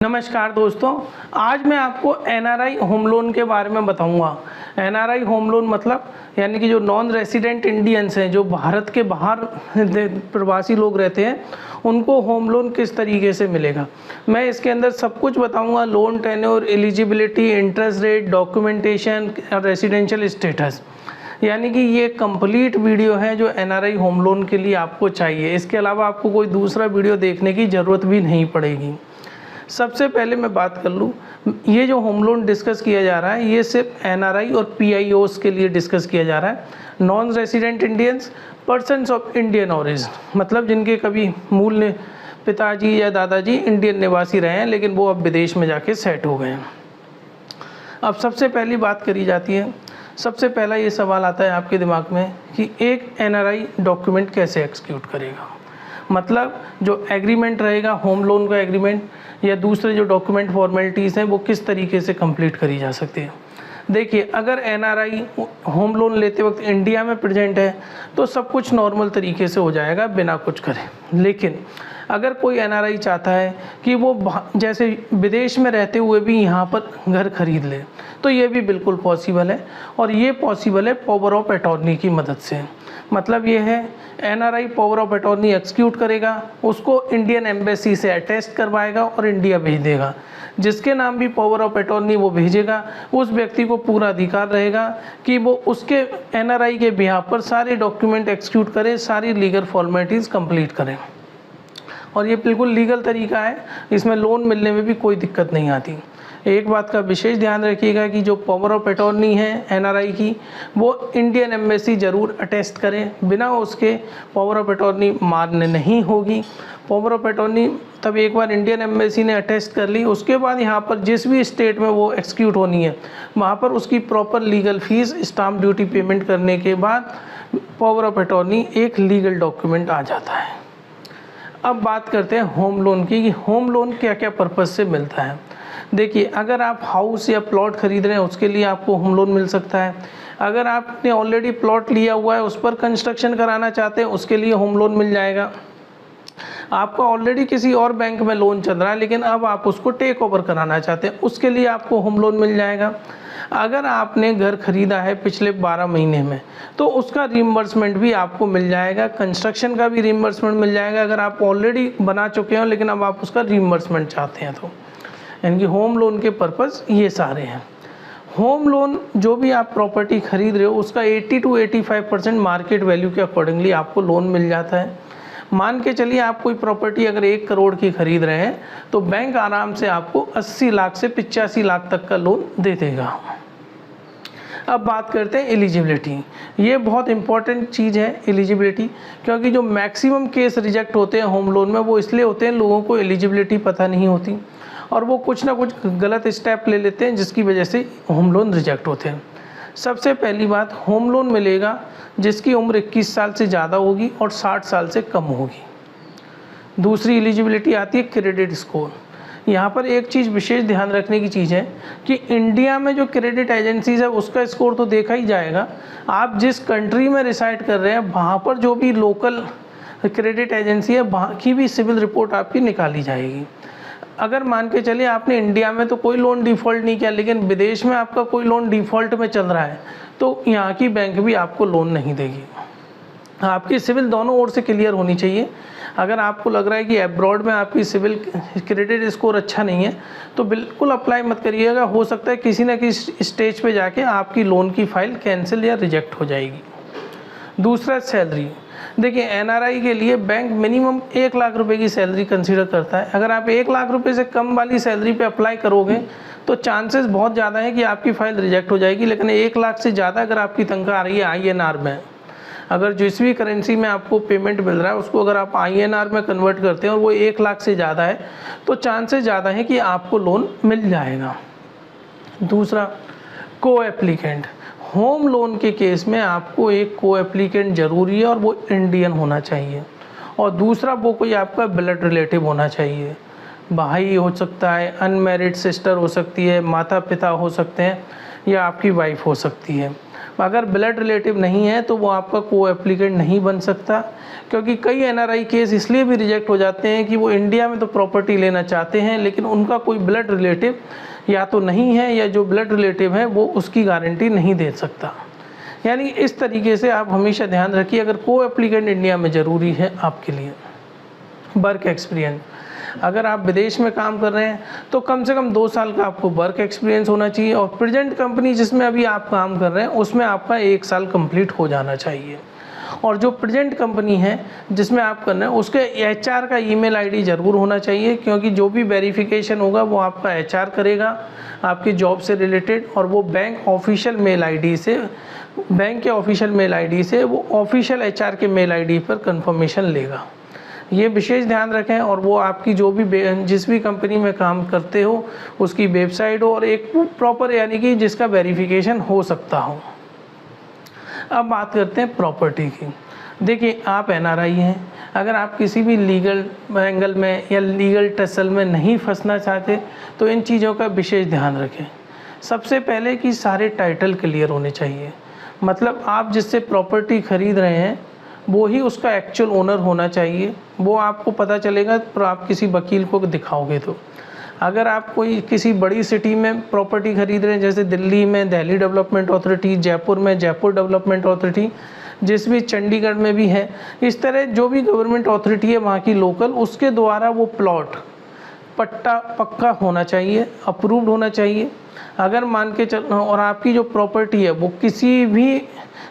नमस्कार दोस्तों, आज मैं आपको एनआरआई होम लोन के बारे में बताऊंगा। एनआरआई होम लोन मतलब यानी कि जो नॉन रेसिडेंट इंडियंस हैं, जो भारत के बाहर प्रवासी लोग रहते हैं, उनको होम लोन किस तरीके से मिलेगा। मैं इसके अंदर सब कुछ बताऊंगा, loan tenure, eligibility, interest rate, documentation और रेसिडेंशियल स्टेटस। यानी कि ये कंप्लीट वीडियो है जो एनआरआई होम लोन के लिए आपको चाहिए। इसके अलावा आपको कोई दूसरा वीडियो देखने की ज़रूरत भी नहीं पड़ेगी। सबसे पहले मैं बात कर लूँ, ये जो होम लोन डिस्कस किया जा रहा है ये सिर्फ एनआरआई और पीआईओस के लिए डिस्कस किया जा रहा है। Non resident Indians, persons of Indian origin, मतलब जिनके कभी मूल पिताजी या दादाजी इंडियन निवासी रहे हैं लेकिन वो अब विदेश में जाके सेट हो गए हैं। अब सबसे पहली बात करी जाती है, सबसे पहला ये सवाल आता है आपके दिमाग में कि एक एनआरआई डॉक्यूमेंट कैसे एक्सिक्यूट करेगा। मतलब जो एग्रीमेंट रहेगा, होम लोन का एग्रीमेंट या दूसरे जो डॉक्यूमेंट फॉर्मेलिटीज़ हैं वो किस तरीके से कंप्लीट करी जा सकती है। देखिए, अगर एनआरआई होम लोन लेते वक्त इंडिया में प्रेजेंट है तो सब कुछ नॉर्मल तरीके से हो जाएगा बिना कुछ करे। लेकिन अगर कोई एनआरआई चाहता है कि वो जैसे विदेश में रहते हुए भी यहाँ पर घर खरीद ले, तो ये भी बिल्कुल पॉसिबल है। और ये पॉसिबल है पावर ऑफ अटॉर्नी की मदद से। मतलब ये है, NRI power of attorney execute करेगा, उसको इंडियन एम्बेसी से अटेस्ट करवाएगा और इंडिया भेज देगा। जिसके नाम भी पावर ऑफ अटॉर्नी वो भेजेगा, उस व्यक्ति को पूरा अधिकार रहेगा कि वो उसके एनआरआई के बिहाफ पर सारे डॉक्यूमेंट एक्सिक्यूट करे, सारी लीगल फॉर्मेलिटीज़ कंप्लीट करें। और ये बिल्कुल लीगल तरीका है, इसमें लोन मिलने में भी कोई दिक्कत नहीं आती। एक बात का विशेष ध्यान रखिएगा कि जो पावर ऑफ अटॉर्नी है एनआरआई की, वो इंडियन एम्बेसी ज़रूर अटेस्ट करें, बिना उसके पावर ऑफ अटॉर्नी मान्य नहीं होगी। पावर ऑफ अटॉर्नी तब एक बार इंडियन एम्बेसी ने अटेस्ट कर ली, उसके बाद यहाँ पर जिस भी स्टेट में वो एक्सिक्यूट होनी है वहाँ पर उसकी proper legal fees, stamp duty payment करने के बाद पावर ऑफ अटॉर्नी एक लीगल डॉक्यूमेंट आ जाता है। अब बात करते हैं होम लोन की कि होम लोन क्या क्या पर्पज़ से मिलता है। देखिए, अगर आप हाउस या प्लॉट खरीद रहे हैं उसके लिए आपको होम लोन मिल सकता है। अगर आपने ऑलरेडी प्लॉट लिया हुआ है, उस पर कंस्ट्रक्शन कराना चाहते हैं, उसके लिए होम लोन मिल जाएगा। आपका ऑलरेडी किसी और बैंक में लोन चल रहा है लेकिन अब आप उसको टेक ओवर कराना चाहते हैं, उसके लिए आपको होम लोन मिल जाएगा। अगर आपने घर खरीदा है पिछले 12 महीने में तो उसका रिम्बर्समेंट भी आपको मिल जाएगा, कंस्ट्रक्शन का भी रिम्बर्समेंट मिल जाएगा अगर आप ऑलरेडी बना चुके हो लेकिन अब आप उसका रिम्बर्समेंट चाहते हैं तो। यानी कि होम लोन के पर्पज़ ये सारे हैं। होम लोन जो भी आप प्रॉपर्टी खरीद रहे हो उसका 80 to 85% मार्केट वैल्यू के अकॉर्डिंगली आपको लोन मिल जाता है। मान के चलिए आप कोई प्रॉपर्टी अगर 1 करोड़ की खरीद रहे हैं तो बैंक आराम से आपको 80 लाख से 85 लाख तक का लोन दे देगा। अब बात करते हैं एलिजिबिलिटी। ये बहुत इंपॉर्टेंट चीज़ है एलिजिबिलिटी, क्योंकि जो मैक्सिमम केस रिजेक्ट होते हैं होम लोन में वो इसलिए होते हैं लोगों को एलिजिबिलिटी पता नहीं होती और वो कुछ ना कुछ गलत स्टेप ले लेते हैं जिसकी वजह से होम लोन रिजेक्ट होते हैं। सबसे पहली बात, होम लोन मिलेगा जिसकी उम्र 21 साल से ज़्यादा होगी और 60 साल से कम होगी। दूसरी एलिजिबिलिटी आती है क्रेडिट स्कोर। यहाँ पर एक चीज़ विशेष ध्यान रखने की चीज़ है कि इंडिया में जो क्रेडिट एजेंसीज है उसका स्कोर तो देखा ही जाएगा। आप जिस कंट्री में रिसाइड कर रहे हैं वहाँ पर जो भी लोकल क्रेडिट एजेंसी है वहाँ की भी सिविल रिपोर्ट आपकी निकाली जाएगी। अगर मान के चलिए आपने इंडिया में तो कोई लोन डिफ़ॉल्ट नहीं किया लेकिन विदेश में आपका कोई लोन डिफ़ॉल्ट में चल रहा है तो यहाँ की बैंक भी आपको लोन नहीं देगी। आपकी सिविल दोनों ओर से क्लियर होनी चाहिए। अगर आपको लग रहा है कि अब्रॉड में आपकी सिविल क्रेडिट स्कोर अच्छा नहीं है तो बिल्कुल अप्लाई मत करिएगा। हो सकता है किसी न किसी स्टेज पे जाके आपकी लोन की फ़ाइल कैंसिल या रिजेक्ट हो जाएगी। दूसरा, सैलरी। देखिए, एनआरआई के लिए बैंक मिनिमम 1 लाख रुपए की सैलरी कंसीडर करता है। अगर आप 1 लाख रुपए से कम वाली सैलरी पे अप्लाई करोगे तो चांसेस बहुत ज़्यादा है कि आपकी फ़ाइल रिजेक्ट हो जाएगी। लेकिन 1 लाख से ज़्यादा अगर आपकी तनख्वाह आ रही है आईएनआर में, अगर जिस भी करेंसी में आपको पेमेंट मिल रहा है उसको अगर आप आईएनआर में कन्वर्ट करते हैं और वो 1 लाख से ज़्यादा है तो चांसेस ज़्यादा है कि आपको लोन मिल जाएगा। दूसरा, को एप्लीकेंट। होम लोन के केस में आपको एक को एप्लीकेंट ज़रूरी है और वो इंडियन होना चाहिए। और दूसरा, वो कोई आपका ब्लड रिलेटिव होना चाहिए। भाई हो सकता है, अनमैरिड सिस्टर हो सकती है, माता पिता हो सकते हैं या आपकी वाइफ हो सकती है। अगर ब्लड रिलेटिव नहीं है तो वो आपका को एप्लीकेंट नहीं बन सकता, क्योंकि कई एनआरआई केस इसलिए भी रिजेक्ट हो जाते हैं कि वो इंडिया में तो प्रॉपर्टी लेना चाहते हैं लेकिन उनका कोई ब्लड रिलेटिव या तो नहीं है या जो ब्लड रिलेटिव है वो उसकी गारंटी नहीं दे सकता। यानी इस तरीके से आप हमेशा ध्यान रखिए, अगर को एप्लीकेंट इंडिया में ज़रूरी है आपके लिए। वर्क एक्सपीरियंस, अगर आप विदेश में काम कर रहे हैं तो कम से कम 2 साल का आपको वर्क एक्सपीरियंस होना चाहिए और प्रेजेंट कंपनी जिसमें अभी आप काम कर रहे हैं उसमें आपका 1 साल कंप्लीट हो जाना चाहिए। और जो प्रेजेंट कंपनी है जिसमें आप कर रहे हैं उसके एचआर का ईमेल आईडी ज़रूर होना चाहिए, क्योंकि जो भी वेरिफिकेशन होगा वो आपका एचआर करेगा आपकी जॉब से रिलेटेड, और वो बैंक ऑफिशियल मेल आईडी से, बैंक के ऑफिशियल मेल आईडी से वो ऑफिशियल एचआर के मेल आईडी पर कंफर्मेशन लेगा। ये विशेष ध्यान रखें। और वो आपकी जो भी जिस भी कंपनी में काम करते हो उसकी वेबसाइट हो और एक प्रॉपर यानी कि जिसका वेरिफिकेशन हो सकता हो। अब बात करते हैं प्रॉपर्टी की। देखिए आप एनआरआई हैं, अगर आप किसी भी लीगल एंगल में या लीगल टसल में नहीं फंसना चाहते तो इन चीज़ों का विशेष ध्यान रखें। सबसे पहले कि सारे टाइटल क्लियर होने चाहिए, मतलब आप जिससे प्रॉपर्टी खरीद रहे हैं वो ही उसका एक्चुअल ओनर होना चाहिए। वो आपको पता चलेगा पर आप किसी वकील को दिखाओगे तो। अगर आप कोई किसी बड़ी सिटी में प्रॉपर्टी खरीद रहे हैं, जैसे दिल्ली में दिल्ली डेवलपमेंट अथॉरिटी, जयपुर में जयपुर डेवलपमेंट अथॉरिटी, जिस भी चंडीगढ़ में भी है, इस तरह जो भी गवर्नमेंट अथॉरिटी है वहाँ की लोकल, उसके द्वारा वो प्लॉट पट्टा पक्का होना चाहिए, अप्रूव्ड होना चाहिए। अगर मान के चल, और आपकी जो प्रॉपर्टी है वो किसी भी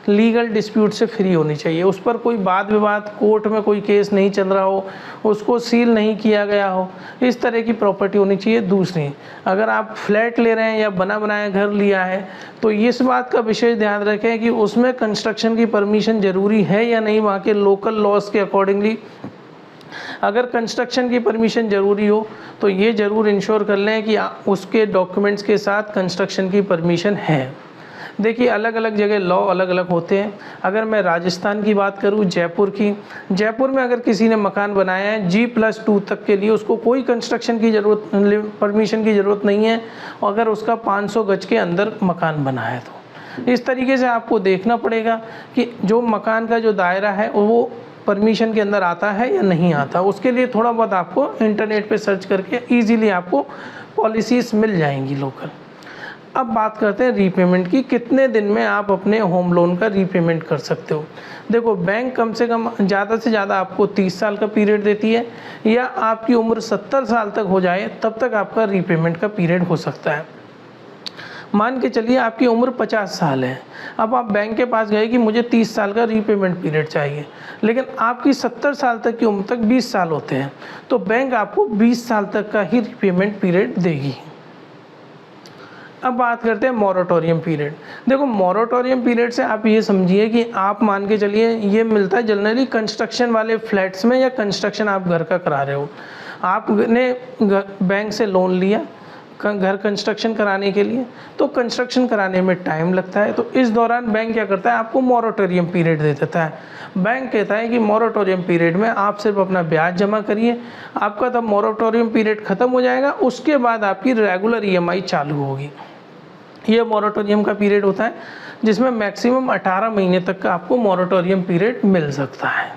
लीगल डिस्प्यूट से फ्री होनी चाहिए, उस पर कोई वाद विवाद कोर्ट में कोई केस नहीं चल रहा हो, उसको सील नहीं किया गया हो, इस तरह की प्रॉपर्टी होनी चाहिए। दूसरी, अगर आप फ्लैट ले रहे हैं या बना बनाया घर लिया है तो इस बात का विशेष ध्यान रखें कि उसमें कंस्ट्रक्शन की परमिशन ज़रूरी है या नहीं वहाँ के लोकल लॉज के अकॉर्डिंगली। अगर कंस्ट्रक्शन की परमिशन ज़रूरी हो तो ये ज़रूर इंश्योर कर लें कि उसके डॉक्यूमेंट्स के साथ कंस्ट्रक्शन की परमिशन है। देखिए अलग अलग जगह लॉ अलग अलग होते हैं। अगर मैं राजस्थान की बात करूं, जयपुर की, जयपुर में अगर किसी ने मकान बनाया है G+2 तक के लिए उसको कोई कंस्ट्रक्शन की ज़रूरत, परमिशन की ज़रूरत नहीं है, अगर उसका 500 गज के अंदर मकान बना है तो। इस तरीके से आपको देखना पड़ेगा कि जो मकान का जो दायरा है वो परमिशन के अंदर आता है या नहीं आता। उसके लिए थोड़ा बहुत आपको इंटरनेट पे सर्च करके इजीली आपको पॉलिसीज़ मिल जाएंगी लोकल। अब बात करते हैं रीपेमेंट की, कितने दिन में आप अपने होम लोन का रीपेमेंट कर सकते हो। देखो बैंक कम से कम ज़्यादा से ज़्यादा आपको 30 साल का पीरियड देती है, या आपकी उम्र 70 साल तक हो जाए तब तक आपका रीपेमेंट का पीरियड हो सकता है। मान के चलिए आपकी उम्र 50 साल है, अब आप बैंक के पास गए कि मुझे 30 साल का रीपेमेंट पीरियड चाहिए, लेकिन आपकी 70 साल तक की उम्र तक 20 साल होते हैं, तो बैंक आपको 20 साल तक का ही रीपेमेंट पीरियड देगी। अब बात करते हैं मॉरेटोरियम पीरियड। देखो मॉरेटोरियम पीरियड से आप ये समझिए कि आप मान के चलिए ये मिलता है जनरली कंस्ट्रक्शन वाले फ्लैट्स में, या कंस्ट्रक्शन आप घर का करा रहे हो, आपने बैंक से लोन लिया घर कंस्ट्रक्शन कराने के लिए, तो कंस्ट्रक्शन कराने में टाइम लगता है, तो इस दौरान बैंक क्या करता है आपको मॉरेटोरियम पीरियड दे देता है। बैंक कहता है कि मॉरेटोरियम पीरियड में आप सिर्फ अपना ब्याज जमा करिए, आपका तब मॉरेटोरियम पीरियड ख़त्म हो जाएगा, उसके बाद आपकी रेगुलर EMI चालू होगी। ये मॉरेटोरियम का पीरियड होता है जिसमें मैक्सिमम 18 महीने तक का आपको मॉरेटोरियम पीरियड मिल सकता है।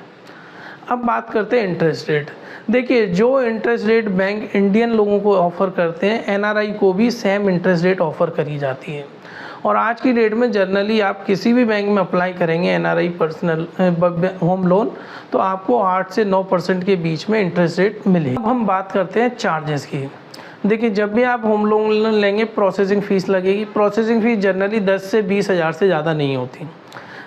अब बात करते हैं इंटरेस्ट रेट। देखिए जो इंटरेस्ट रेट बैंक इंडियन लोगों को ऑफ़र करते हैं, NRI को भी सेम इंटरेस्ट रेट ऑफ़र करी जाती है। और आज की डेट में जनरली आप किसी भी बैंक में अप्लाई करेंगे NRI पर्सनल होम लोन तो आपको 8 से 9% के बीच में इंटरेस्ट रेट मिलेगी। अब हम बात करते हैं चार्जेस की। देखिए जब भी आप होम लोन लेंगे प्रोसेसिंग फ़ीस लगेगी। प्रोसेसिंग फ़ीस जनरली 10 से 20 हज़ार से ज़्यादा नहीं होती।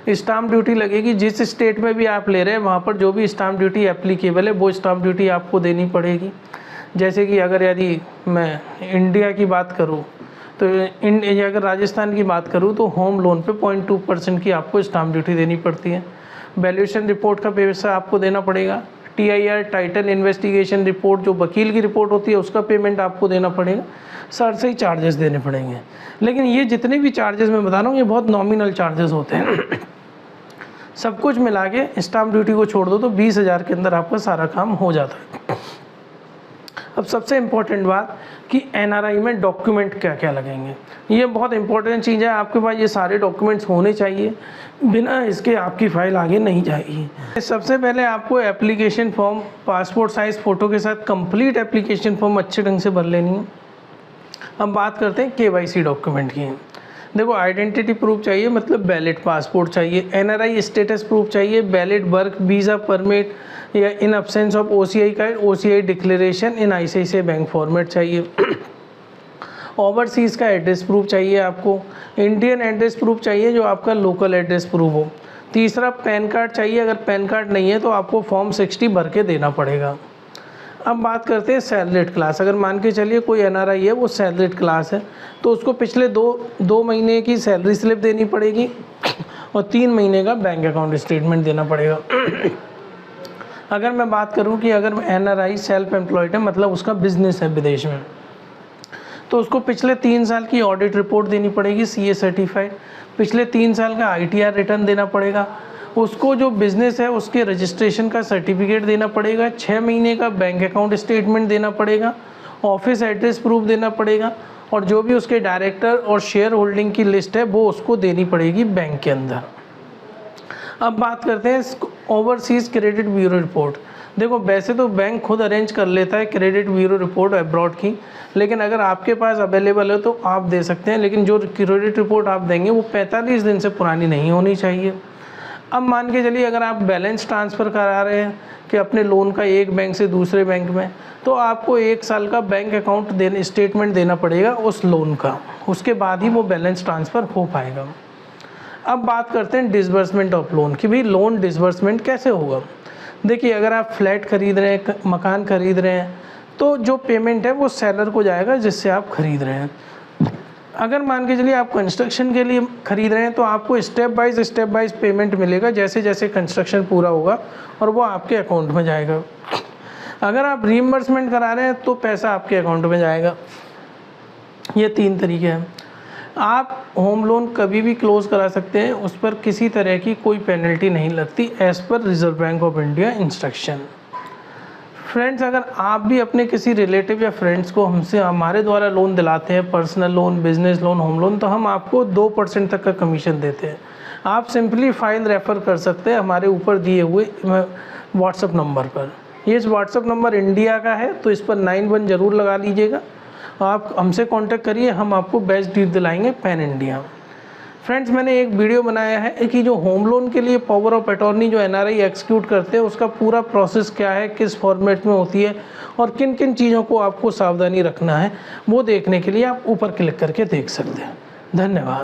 स्टाम्प ड्यूटी लगेगी, जिस स्टेट में भी आप ले रहे हैं वहाँ पर जो भी स्टाम्प ड्यूटी एप्लीकेबल है वो स्टाम्प ड्यूटी आपको देनी पड़ेगी। जैसे कि अगर यदि मैं इंडिया की बात करूँ तो अगर राजस्थान की बात करूँ तो होम लोन पे 0.2% की आपको स्टाम्प ड्यूटी देनी पड़ती है। वैल्यूएशन रिपोर्ट का पैसा आपको देना पड़ेगा। TIR टाइटल इन्वेस्टिगेशन रिपोर्ट जो वकील की रिपोर्ट होती है उसका पेमेंट आपको देना पड़ेगा। सर से ही चार्जेस देने पड़ेंगे। लेकिन ये जितने भी चार्जेस मैं बता रहा हूँ ये बहुत नॉमिनल चार्जेस होते हैं। सब कुछ मिला के स्टाम्प ड्यूटी को छोड़ दो तो 20 हज़ार के अंदर आपका सारा काम हो जाता है। अब सबसे इम्पोर्टेंट बात कि एनआरआई में डॉक्यूमेंट क्या क्या लगेंगे, ये बहुत इंपॉर्टेंट चीज़ है। आपके पास ये सारे डॉक्यूमेंट्स होने चाहिए, बिना इसके आपकी फ़ाइल आगे नहीं जाएगी। सबसे पहले आपको application form passport size photo के साथ कंप्लीट एप्लीकेशन फॉर्म अच्छे ढंग से भर लेनी है। अब बात करते हैं केवाईसी डॉक्यूमेंट की। देखो, आइडेंटिटी प्रूफ चाहिए, मतलब वैलिड पासपोर्ट चाहिए, एनआरआई स्टेटस प्रूफ चाहिए, वैलिड वर्क वीज़ा परमिट या इन absence of OCI card OCI declaration in ICICI bank format चाहिए। ओवरसीज़ का एड्रेस प्रूफ चाहिए आपको, इंडियन एड्रेस प्रूफ चाहिए जो आपका लोकल एड्रेस प्रूफ हो। तीसरा, पैन कार्ड चाहिए, अगर पैन कार्ड नहीं है तो आपको फॉर्म 60 भर के देना पड़ेगा। अब बात करते हैं सैलरीड क्लास। अगर मान के चलिए कोई एनआरआई है, वो सैलरीड क्लास है, तो उसको पिछले दो महीने की सैलरी स्लिप देनी पड़ेगी और 3 महीने का बैंक अकाउंट स्टेटमेंट देना पड़ेगा। अगर मैं बात करूं कि अगर एनआरआई सेल्फ एम्प्लॉयड है, मतलब उसका बिजनेस है विदेश में, तो उसको पिछले 3 साल की ऑडिट रिपोर्ट देनी पड़ेगी, सीए सर्टिफाइड। पिछले 3 साल का आईटीआर रिटर्न देना पड़ेगा। उसको जो बिज़नेस है उसके रजिस्ट्रेशन का सर्टिफिकेट देना पड़ेगा। 6 महीने का बैंक अकाउंट स्टेटमेंट देना पड़ेगा। ऑफिस एड्रेस प्रूफ देना पड़ेगा। और जो भी उसके डायरेक्टर और शेयर होल्डिंग की लिस्ट है वो उसको देनी पड़ेगी बैंक के अंदर। अब बात करते हैं ओवरसीज़ क्रेडिट ब्यूरो रिपोर्ट। देखो, वैसे तो बैंक खुद अरेंज कर लेता है क्रेडिट ब्यूरो रिपोर्ट अब्रॉड की, लेकिन अगर आपके पास अवेलेबल है तो आप दे सकते हैं, लेकिन जो क्रेडिट रिपोर्ट आप देंगे वो 45 दिन से पुरानी नहीं होनी चाहिए। अब मान के चलिए अगर आप बैलेंस ट्रांसफ़र करा रहे हैं कि अपने लोन का एक बैंक से दूसरे बैंक में, तो आपको 1 साल का बैंक अकाउंट स्टेटमेंट देना पड़ेगा उस लोन का, उसके बाद ही वो बैलेंस ट्रांसफ़र हो पाएगा। अब बात करते हैं डिसबर्समेंट ऑफ लोन कि भाई लोन डिसबर्समेंट कैसे होगा। देखिए, अगर आप फ्लैट खरीद रहे हैं, मकान खरीद रहे हैं, तो जो पेमेंट है वो सेलर को जाएगा जिससे आप खरीद रहे हैं। अगर मान के चलिए आप कंस्ट्रक्शन के लिए खरीद रहे हैं तो आपको स्टेप बाय पेमेंट मिलेगा जैसे जैसे कंस्ट्रक्शन पूरा होगा, और वो आपके अकाउंट में जाएगा। अगर आप रीइंबर्समेंट करा रहे हैं तो पैसा आपके अकाउंट में जाएगा। ये 3 तरीके हैं। आप होम लोन कभी भी क्लोज़ करा सकते हैं, उस पर किसी तरह की कोई पेनल्टी नहीं लगती as per reserve bank of India instruction. Friends, अगर आप भी अपने किसी रिलेटिव या फ्रेंड्स को हमारे द्वारा लोन दिलाते हैं, personal loan, business loan, home loan, तो हम आपको 2% तक का कमीशन देते हैं। आप सिंपली फाइल रेफ़र कर सकते हैं हमारे ऊपर दिए हुए व्हाट्सअप नंबर पर। ये व्हाट्सअप नंबर इंडिया का है, तो इस पर 91 ज़रूर लगा लीजिएगा। आप हमसे कांटेक्ट करिए, हम आपको बेस्ट डील दिलाएंगे पैन इंडिया। फ्रेंड्स, मैंने एक वीडियो बनाया है कि जो होम लोन के लिए पावर ऑफ अटॉर्नी जो एनआरआई एक्सिक्यूट करते हैं उसका पूरा प्रोसेस क्या है, किस फॉर्मेट में होती है और किन किन चीज़ों को आपको सावधानी रखना है, वो देखने के लिए आप ऊपर क्लिक करके देख सकते हैं। धन्यवाद।